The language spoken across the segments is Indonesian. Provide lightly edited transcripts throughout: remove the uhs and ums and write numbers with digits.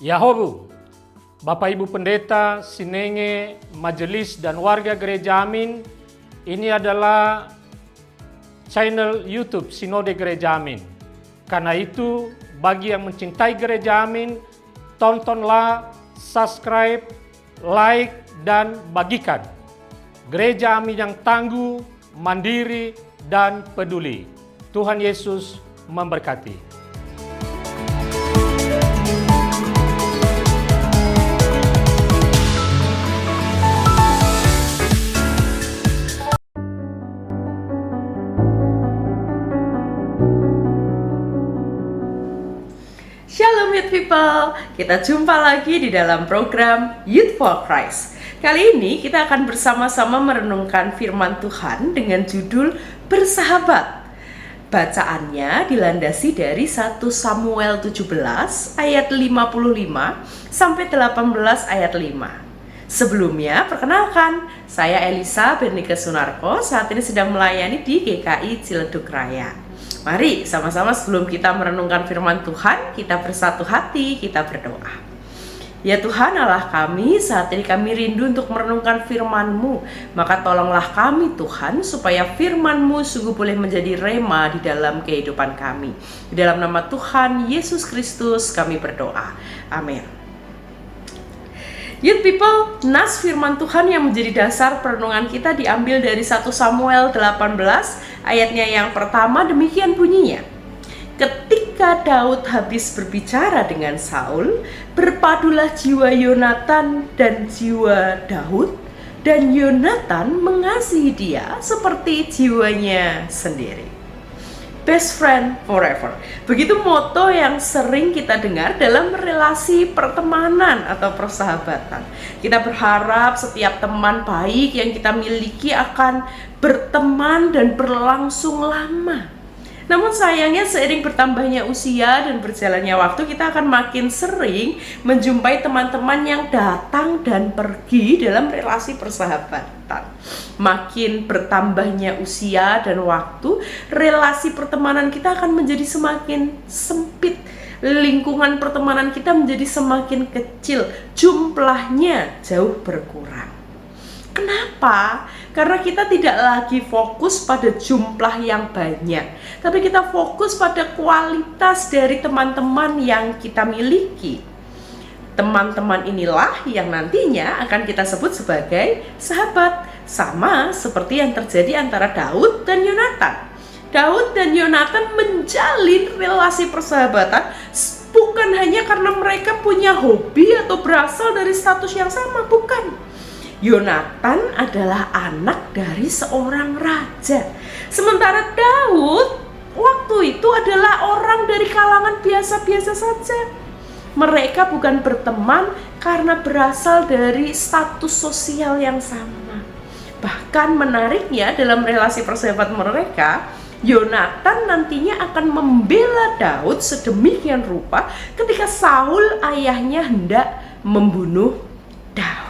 Yahobu, Bapak Ibu Pendeta, Sinenge, Majelis dan warga Gereja Amin, ini adalah channel YouTube Sinode Gereja Amin. Karena itu, bagi yang mencintai Gereja Amin, tontonlah, subscribe, like, dan bagikan. Gereja Amin yang tangguh, mandiri, dan peduli. Tuhan Yesus memberkati. Shalom Youth People, kita jumpa lagi di dalam program Youth for Christ. Kali ini kita akan bersama-sama merenungkan firman Tuhan dengan judul Bersahabat. Bacaannya dilandasi dari 1 Samuel 17 ayat 55 sampai 18 ayat 5. Sebelumnya, perkenalkan, saya Elisa Bernika Sunarko, saat ini sedang melayani di GKI Ciledug Raya. Mari sama-sama sebelum kita merenungkan firman Tuhan, kita bersatu hati, kita berdoa. Ya Tuhan Allah kami, saat ini kami rindu untuk merenungkan firman-Mu. Maka tolonglah kami Tuhan, supaya firman-Mu sungguh boleh menjadi rema di dalam kehidupan kami. Di dalam nama Tuhan Yesus Kristus kami berdoa. Amin. Youth People, nas firman Tuhan yang menjadi dasar perenungan kita diambil dari 1 Samuel 18 ayatnya yang pertama, demikian bunyinya. Ketika Daud habis berbicara dengan Saul, berpadulah jiwa Yonatan dan jiwa Daud, dan Yonatan mengasihi dia seperti jiwanya sendiri. Best friend forever. Begitu moto yang sering kita dengar dalam relasi pertemanan atau persahabatan. Kita berharap setiap teman baik yang kita miliki akan berteman dan berlangsung lama. Namun sayangnya seiring bertambahnya usia dan berjalannya waktu, kita akan makin sering menjumpai teman-teman yang datang dan pergi dalam relasi persahabatan. Makin bertambahnya usia dan waktu, relasi pertemanan kita akan menjadi semakin sempit. Lingkungan pertemanan kita menjadi semakin kecil, jumlahnya jauh berkurang. Kenapa? Karena kita tidak lagi fokus pada jumlah yang banyak, tapi kita fokus pada kualitas dari teman-teman yang kita miliki. Teman-teman inilah yang nantinya akan kita sebut sebagai sahabat. Sama seperti yang terjadi antara Daud dan Yonatan. Daud dan Yonatan menjalin relasi persahabatan bukan hanya karena mereka punya hobi atau berasal dari status yang sama, bukan. Yonatan adalah anak dari seorang raja. Sementara Daud waktu itu adalah orang dari kalangan biasa-biasa saja. Mereka bukan berteman karena berasal dari status sosial yang sama. Bahkan menariknya dalam relasi persahabatan mereka, Yonatan nantinya akan membela Daud sedemikian rupa ketika Saul ayahnya hendak membunuh Daud.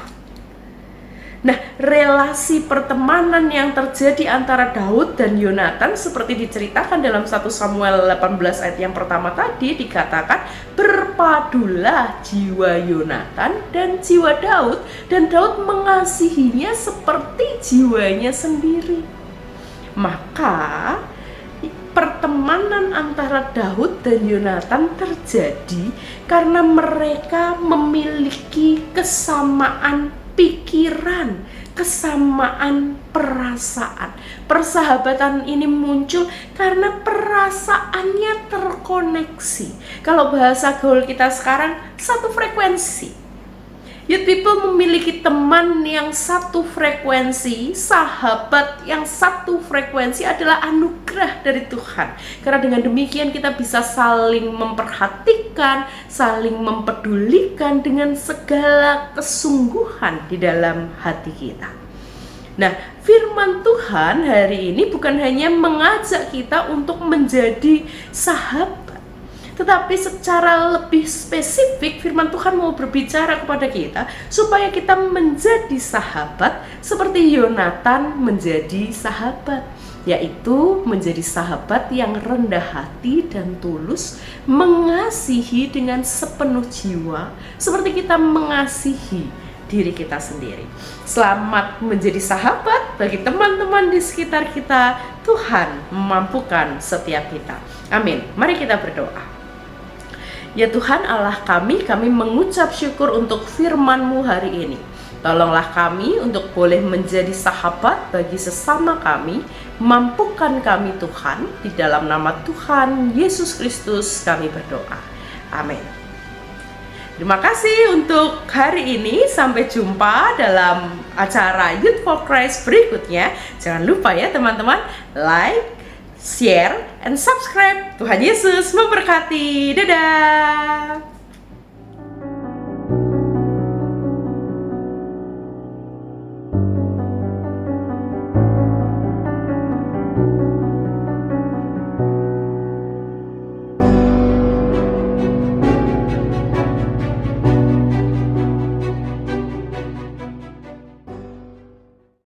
Nah, relasi pertemanan yang terjadi antara Daud dan Yonatan seperti diceritakan dalam 1 Samuel 18 ayat yang pertama tadi, dikatakan berpadulah jiwa Yonatan dan jiwa Daud, dan Daud mengasihinya seperti jiwanya sendiri. Maka pertemanan antara Daud dan Yonatan terjadi karena mereka memiliki kesamaan pikiran, kesamaan perasaan. Persahabatan ini muncul karena perasaannya terkoneksi. Kalau bahasa gaul kita sekarang, satu frekuensi. Youth People memiliki teman yang satu frekuensi, sahabat yang satu frekuensi adalah anugerah dari Tuhan. Karena dengan demikian kita bisa saling memperhatikan, saling mempedulikan dengan segala kesungguhan di dalam hati kita. Nah, firman Tuhan hari ini bukan hanya mengajak kita untuk menjadi sahabat, tetapi secara lebih spesifik firman Tuhan mau berbicara kepada kita supaya kita menjadi sahabat seperti Yonatan menjadi sahabat, yaitu menjadi sahabat yang rendah hati dan tulus, mengasihi dengan sepenuh jiwa seperti kita mengasihi diri kita sendiri. Selamat menjadi sahabat bagi teman-teman di sekitar kita. Tuhan memampukan setiap kita. Amin. Mari kita berdoa. Ya Tuhan Allah kami mengucap syukur untuk firman-Mu hari ini. Tolonglah kami untuk boleh menjadi sahabat bagi sesama kami. Mampukan kami Tuhan, di dalam nama Tuhan Yesus Kristus kami berdoa. Amin. Terima kasih untuk hari ini. Sampai jumpa dalam acara Youth for Christ berikutnya. Jangan lupa ya teman-teman, like, share, and subscribe. Tuhan Yesus memberkati. Dadah.